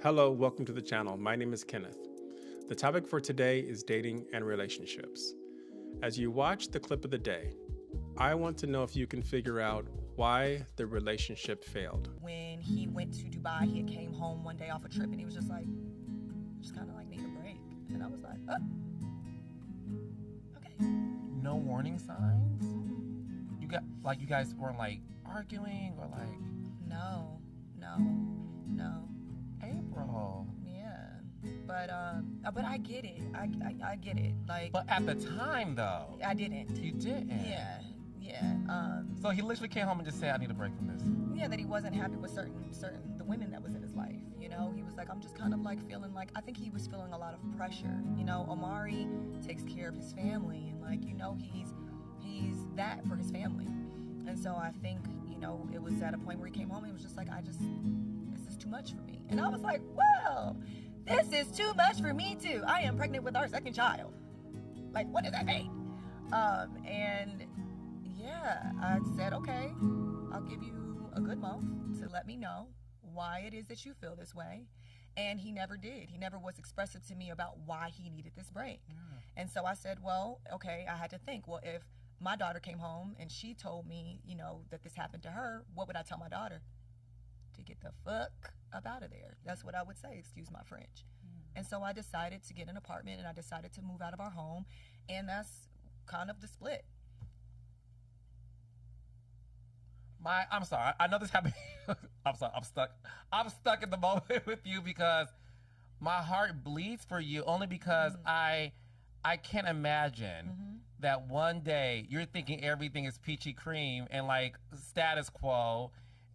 Hello, welcome to the channel. My name is Kenneth. The topic for today is dating and relationships. As you watch the clip of the day, I want to know if you can figure out why the relationship failed. When he went to Dubai, he had came home one day off a trip and he was just like, just kind of like need a break. And I was like, okay. No warning signs? You guys weren't like arguing or like No. Apryl. Yeah. But I get it. I get it. Like, But at the time though. I didn't. You didn't. Yeah. So he literally came home and just said, I need a break from this. Yeah, that he wasn't happy with certain the women that was in his life. You know, he was like, I'm just kind of like feeling like, I think he was feeling a lot of pressure. You know, Omari takes care of his family, and like, you know, he's that for his family. And so I think, you know, it was at a point where he came home and he was just like, this is too much for me. And I was like, well, this is too much for me too. I am pregnant with our second child. Like, what does that mean? And yeah, I said, okay, I'll give you a good month to let me know why it is that you feel this way. And he never did. He never was expressive to me about why he needed this break. Yeah. And so I said, well, okay, I had to think, well, if my daughter came home and she told me, you know, that this happened to her, what would I tell my daughter? To get the fuck up out of there. That's what I would say, excuse my French. And so I decided to get an apartment and I decided to move out of our home. And that's kind of the split. I'm sorry. I know this happened. I'm sorry. I'm stuck in the moment with you because my heart bleeds for you only because I can't imagine that one day you're thinking everything is peachy cream and like status quo,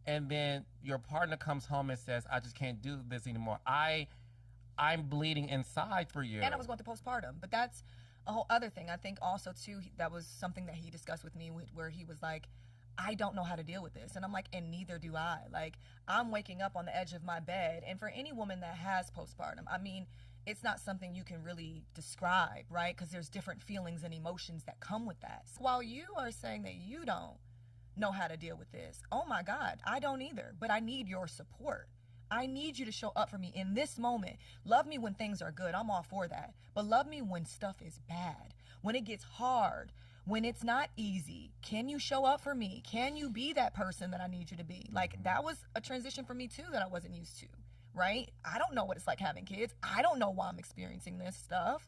and then your partner comes home and says, I just can't do this anymore. I'm bleeding inside for you. And I was going to postpartum, but that's a whole other thing. I think also too, that was something that he discussed with me where he was like, I don't know how to deal with this. And I'm like, and neither do I. Like, I'm waking up on the edge of my bed. And for any woman that has postpartum, I mean, it's not something you can really describe, right? Because there's different feelings and emotions that come with that. So while you are saying that you don't know how to deal with this, oh my God, I don't either. But I need your support. I need you to show up for me in this moment. Love me when things are good. I'm all for that. But love me when stuff is bad, when it gets hard, when it's not easy. Can you show up for me? Can you be that person that I need you to be? Like, that was a transition for me too that I wasn't used to, right? I don't know what it's like having kids. I don't know why I'm experiencing this stuff.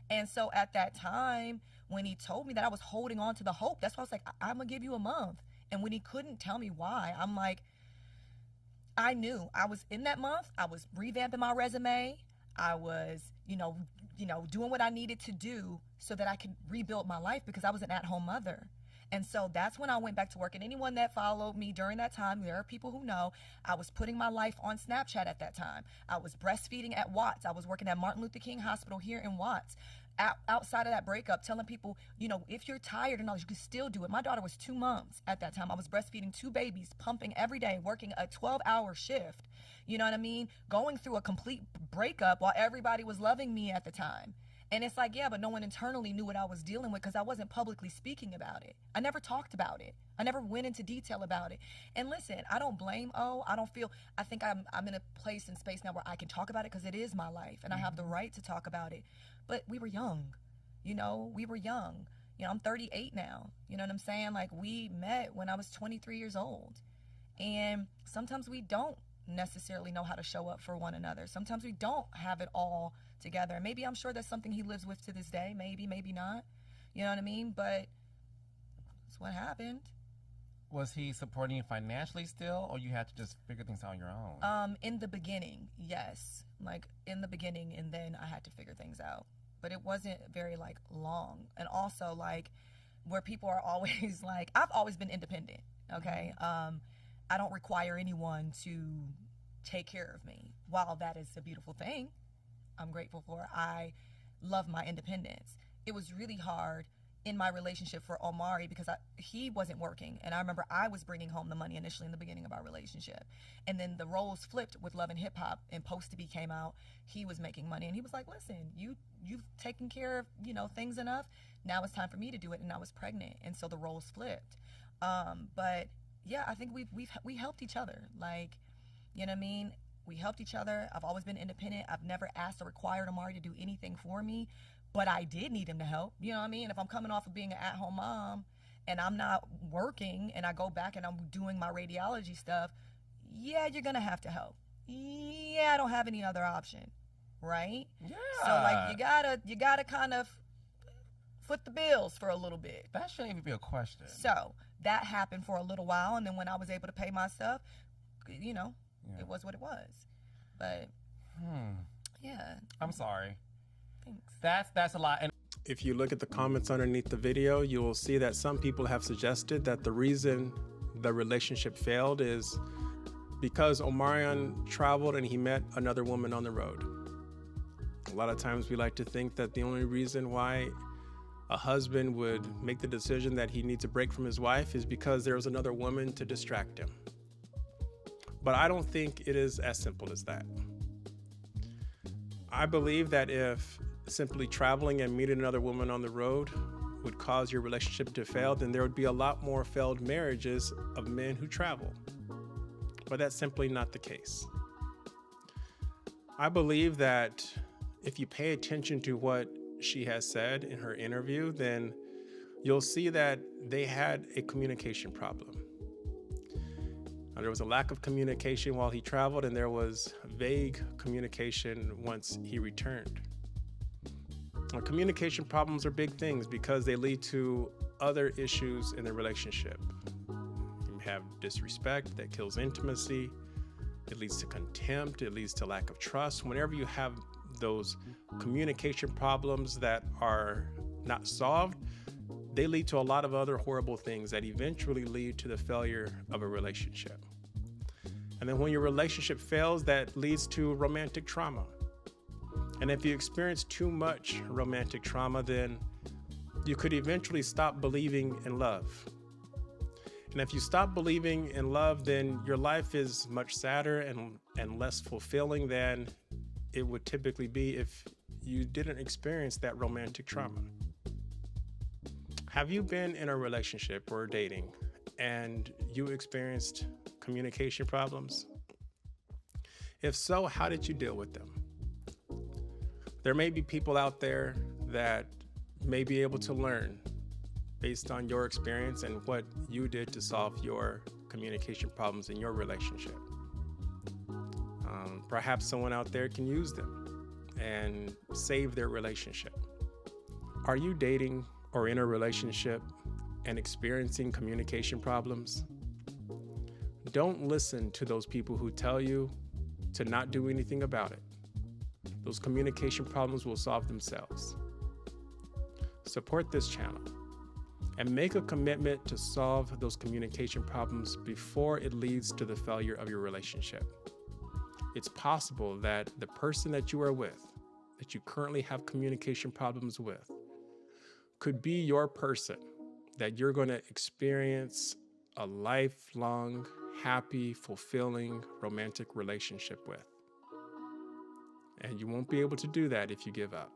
And so at that time, when he told me that, I was holding on to the hope. That's why I was like, I'm gonna give you a month. And when he couldn't tell me why, I'm like, I knew I was in that month. I was revamping my resume. I was, doing what I needed to do so that I could rebuild my life because I was an at-home mother. And so that's when I went back to work. And anyone that followed me during that time, there are people who know I was putting my life on Snapchat at that time. I was breastfeeding at Watts. I was working at Martin Luther King Hospital here in Watts. Outside of that breakup, telling people, if you're tired and all, you can still do it. My daughter was 2 months at that time. I was breastfeeding 2 babies, pumping every day, working a 12-hour shift. You know what I mean? Going through a complete breakup while everybody was loving me at the time. And it's like, yeah, but no one internally knew what I was dealing with because I wasn't publicly speaking about it. I never talked about it. I never went into detail about it. And listen, I don't blame I think I'm in a place and space now where I can talk about it because it is my life and I have the right to talk about it. But we were young, we were young. I'm 38 now. You know what I'm saying? Like, we met when I was 23 years old. And sometimes we don't necessarily know how to show up for one another. Sometimes we don't have it all together. And maybe I'm sure that's something he lives with to this day. Maybe not. You know what I mean? But that's what happened. Was he supporting you financially still, or you had to just figure things out on your own? In the beginning, yes. Like, in the beginning, and then I had to figure things out. But it wasn't very, long. And also, where people are always, I've always been independent, okay? I don't require anyone to take care of me. While that is a beautiful thing, I'm grateful for, I love my independence. It was really hard in my relationship for Omari because he wasn't working. And I remember I was bringing home the money initially in the beginning of our relationship. And then the roles flipped with Love and Hip Hop, and Post to Be came out. He was making money and he was like, listen, you've taken care of, things enough. Now it's time for me to do it. And I was pregnant. And so the roles flipped. But yeah, I think we helped each other. You know what I mean? We helped each other. I've always been independent. I've never asked or required Omari to do anything for me, but I did need him to help. You know what I mean? If I'm coming off of being an at-home mom and I'm not working and I go back and I'm doing my radiology stuff, yeah, you're going to have to help. Yeah, I don't have any other option, right? Yeah. So like you gotta kind of foot the bills for a little bit. That shouldn't even be a question. So that happened for a little while, and then when I was able to pay my stuff, you know, it was what it was. But yeah. I'm sorry. Thanks. That's a lot. And If you look at the comments underneath the video, you will see that some people have suggested that the reason the relationship failed is because Omarion traveled and he met another woman on the road. A lot of times we like to think that the only reason why a husband would make the decision that he needs a break from his wife is because there was another woman to distract him. But I don't think it is as simple as that. I believe that if simply traveling and meeting another woman on the road would cause your relationship to fail, then there would be a lot more failed marriages of men who travel. But that's simply not the case. I believe that if you pay attention to what she has said in her interview, then you'll see that they had a communication problem. There was a lack of communication while he traveled, and there was vague communication once he returned. Now, communication problems are big things because they lead to other issues in the relationship. You have disrespect that kills intimacy. It leads to contempt. It leads to lack of trust. Whenever you have those communication problems that are not solved, they lead to a lot of other horrible things that eventually lead to the failure of a relationship. And then when your relationship fails, that leads to romantic trauma. And if you experience too much romantic trauma, then you could eventually stop believing in love. And if you stop believing in love, then your life is much sadder and less fulfilling than it would typically be if you didn't experience that romantic trauma. Have you been in a relationship or dating and you experienced communication problems? If so, how did you deal with them? There may be people out there that may be able to learn based on your experience and what you did to solve your communication problems in your relationship. Perhaps someone out there can use them and save their relationship. Are you dating or in a relationship and experiencing communication problems? Don't listen to those people who tell you to not do anything about it. Those communication problems will solve themselves. Support this channel and make a commitment to solve those communication problems before it leads to the failure of your relationship. It's possible that the person that you are with, that you currently have communication problems with, could be your person that you're going to experience a lifelong, happy, fulfilling, romantic relationship with. And you won't be able to do that if you give up.